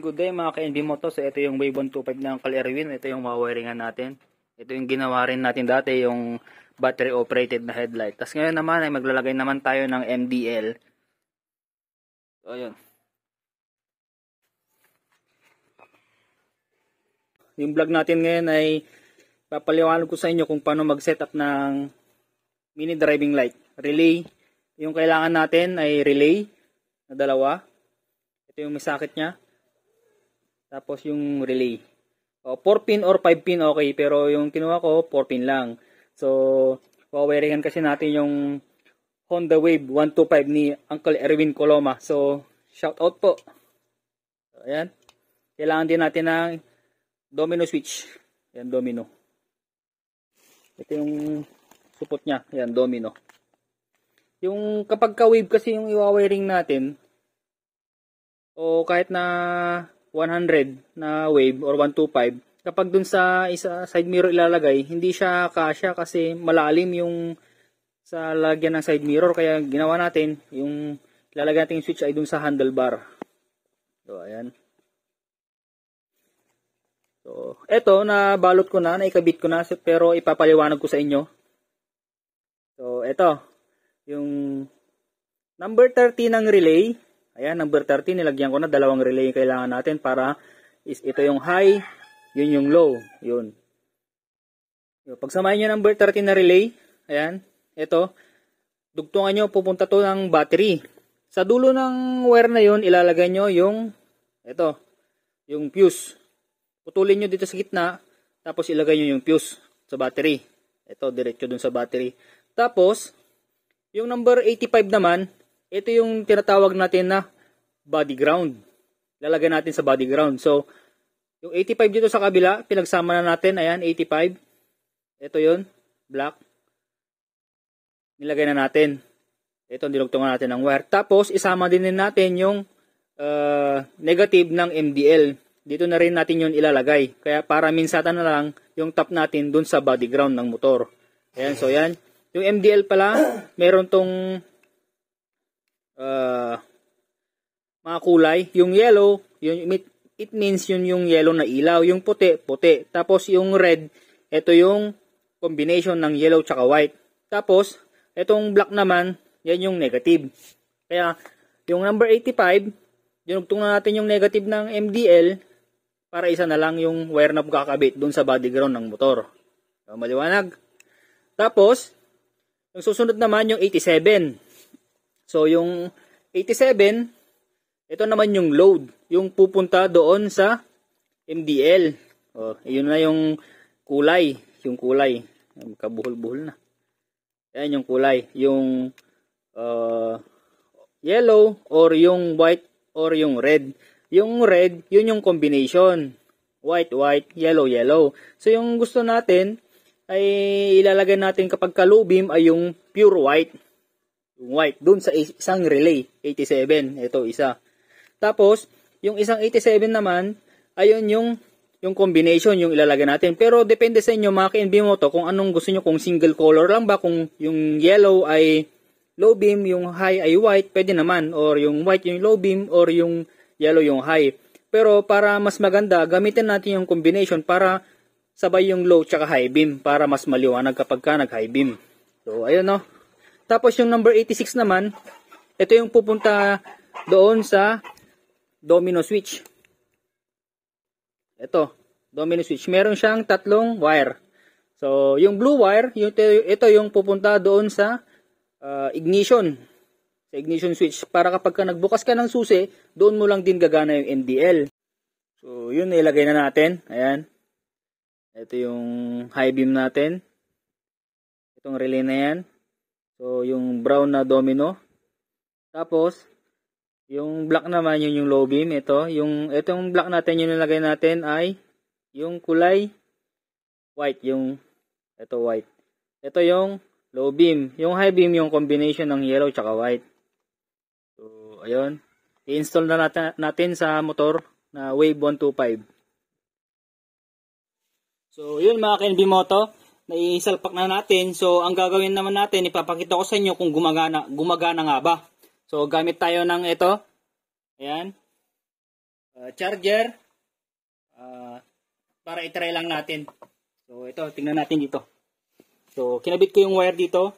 good day mga ka-NB Moto. So ito yung Wave 125 ng Uncle Erwin. Ito yung mawiringan natin. Ito yung ginawa rin natin dati, yung battery operated na headlight. Tapos ngayon naman ay maglalagay naman tayo ng MDL. So ayun. Yung vlog natin ngayon ay papaliwanag ko sa inyo kung paano mag-setup ng mini driving light. Relay. Yung kailangan natin ay relay na dalawa. Ito yung may socket niya. Tapos yung relay. 4 pin or 5 pin okay. Pero yung kinuha ko 4 pin lang. So, wawiringan kasi natin yung Honda Wave 125 ni Uncle Erwin Coloma. So, shout out po. So, ayan. Kailangan din natin ng domino switch. Ayan, domino. Ito yung support niya. Ayan, domino. Yung kapag ka-wave kasi yung iwawiring natin, o kahit na 100 na wave or 125, kapag dun sa isa side mirror ilalagay, hindi siya kasya kasi malalim yung sa lagyan ng side mirror. Kaya ginawa natin, yung ilalagay natin yung switch ay dun sa handlebar. So, ayan. So, eto, nabalot ko na, naikabit ko na, pero ipapaliwanag ko sa inyo. So, eto, yung number 30 ng relay. Ayan, number 30, nilagyan ko na, dalawang relay yung kailangan natin para ito yung high, yun yung low. Yun. Pagsamahin nyo number 30 na relay, ayan, ito, dugtungan nyo, pupunta to ng battery. Sa dulo ng wire na yun, ilalagay nyo yung, ito, yung fuse. Putulin nyo dito sa gitna, tapos ilagay nyo yung fuse sa battery. Ito, diretso dun sa battery. Tapos, yung number 85 naman, ito yung tinatawag natin na body ground. Lalagay natin sa body ground. So, yung 85 dito sa kabila, pinagsama na natin. Ayan, 85. Ito yun, black. Nilagay na natin. Ito, nilugtungan natin ng wire. Tapos, isama din natin yung negative ng MDL. Dito na rin natin yun ilalagay. Kaya para minsatan na lang yung top natin dun sa body ground ng motor. Ayan, so yan. Yung MDL pala, meron tong mga kulay. Yung yellow, it means yun yung yellow na ilaw. Yung puti, puti. Tapos yung red, ito yung combination ng yellow tsaka white. Tapos, itong black naman, yan yung negative. Kaya, yung number 85, dinugtong na natin yung negative ng MDL para isa na lang yung wire na kakabit dun sa body ground ng motor. So, maliwanag. Tapos, yung susunod naman yung 87. So, yung 87, ito naman yung load. Yung pupunta doon sa MDL. O, yun na yung kulay. Yung kulay. Kabuhol-buhol na. Yan yung kulay. Yung yellow or yung white or yung red. Yung red, yun yung combination. White, white, yellow, yellow. So, yung gusto natin ay ilalagay natin kapag ka-low beam ay yung pure white. Yung white, dun sa isang relay, 87. Ito, isa. Tapos, yung isang 87 naman, ayun yung combination, yung ilalagay natin. Pero, depende sa inyo, mga ka-NB Moto, kung anong gusto nyo, kung single color lang ba, kung yung yellow ay low beam, yung high ay white, pwede naman. Or yung white yung low beam, or yung yellow yung high. Pero, para mas maganda, gamitin natin yung combination para sabay yung low tsaka high beam para mas maliwanag kapag ka nag-high beam. So, ayun no. Tapos yung number 86 naman, ito yung pupunta doon sa domino switch. Ito, domino switch. Meron siyang tatlong wire. So, yung blue wire, ito yung pupunta doon sa ignition. Sa ignition switch. Para kapag ka nagbukas ka ng susi, doon mo lang din gagana yung MDL. So, yun, ilagay na natin. Ayan. Ito yung high beam natin. Itong relay na yan. So, yung brown na domino. Tapos, yung black naman, yun yung low beam. Itong black natin, yung nilagay natin ay yung kulay white. Ito white. Ito yung low beam. Yung high beam, yung combination ng yellow tsaka white. So, ayun. I-install na natin sa motor na Wave 125. So, yun mga ka-NB Moto, naisalpak na natin. So, ang gagawin naman natin, ipapakita ko sa inyo kung gumagana nga ba. So, gamit tayo ng ito. Ayan. charger, para i-try lang natin. So ito, tingnan natin dito. So kinabit ko yung wire dito,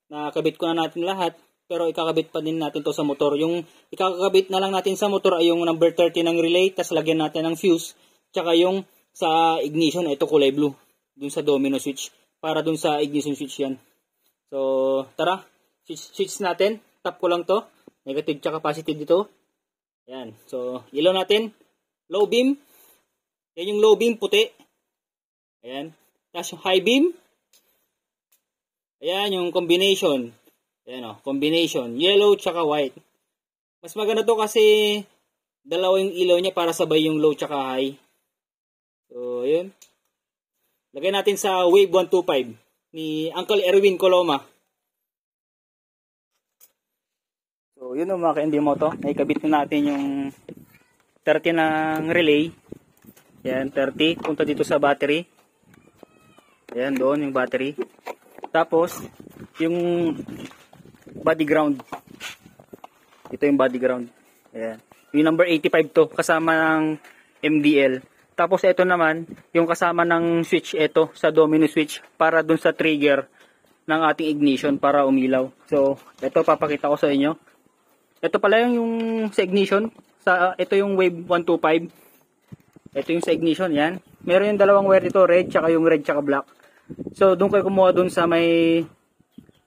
nakakabit ko na natin lahat, pero ikakabit pa din natin to sa motor. Yung ikakabit na lang natin sa motor ay yung number 30 ng relay, tapos lagyan natin ng fuse, tsaka yung sa ignition, ito kulay blue, dun sa domino switch, para dun sa ignition switch yan. So tara, switch natin, tap ko lang to, negative tsaka positive dito. Ayan, so ilaw natin, low beam, yan yung low beam, puti. Ayan, tapos yung high beam, ayan yung combination. Ayan o, combination. Yellow tsaka white. Mas maganda to kasi dalawa yung ilaw niya para sabay yung low tsaka high. So, yun. Lagay natin sa Wave 125 ni Uncle Erwin Coloma. So, yun o mga ka-Endimoto. Naikabit na natin yung 30 ng relay. Ayan, 30. Punta dito sa battery. Ayan, doon yung battery. Tapos, yung body ground. Ito yung body ground. Ayan. Yung number 85 to, kasama ng MDL. Tapos ito naman, yung kasama ng switch, ito, sa domino switch, para dun sa trigger ng ating ignition para umilaw. So, ito papakita ko sa inyo. Ito pala yung sa ignition. Ito yung Wave 125. Ito yung sa ignition, yan. Meron yung dalawang wire dito, red, tsaka yung red, tsaka black. So, doon kayo kumuha dun sa may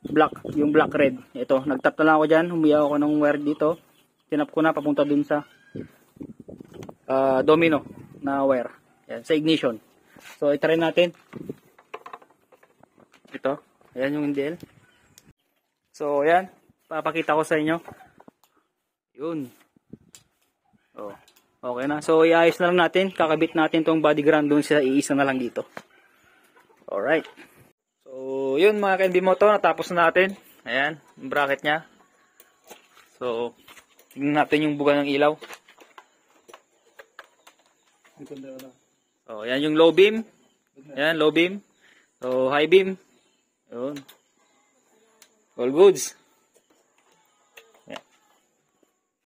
black, yung black red. Ito, nagtap na lang ako dyan. Humiyaw ako ng wire dito. Tinap ko na, papunta dun sa domino na wire. Yan, sa ignition. So, itry natin. Ito. Ayan yung MDL. So, ayan. Papakita ko sa inyo. Yun. Oh, okay na. So, iayos na lang natin. Kakabit natin tong body ground dun sa iisa na lang dito. Alright. So, yun mga ka-Endimoto, natapos na natin. Ayan, yung bracket nya. So, tingnan natin yung buga ng ilaw. So, ayan yung low beam. Ayan, low beam. So, high beam. Yun. All goods.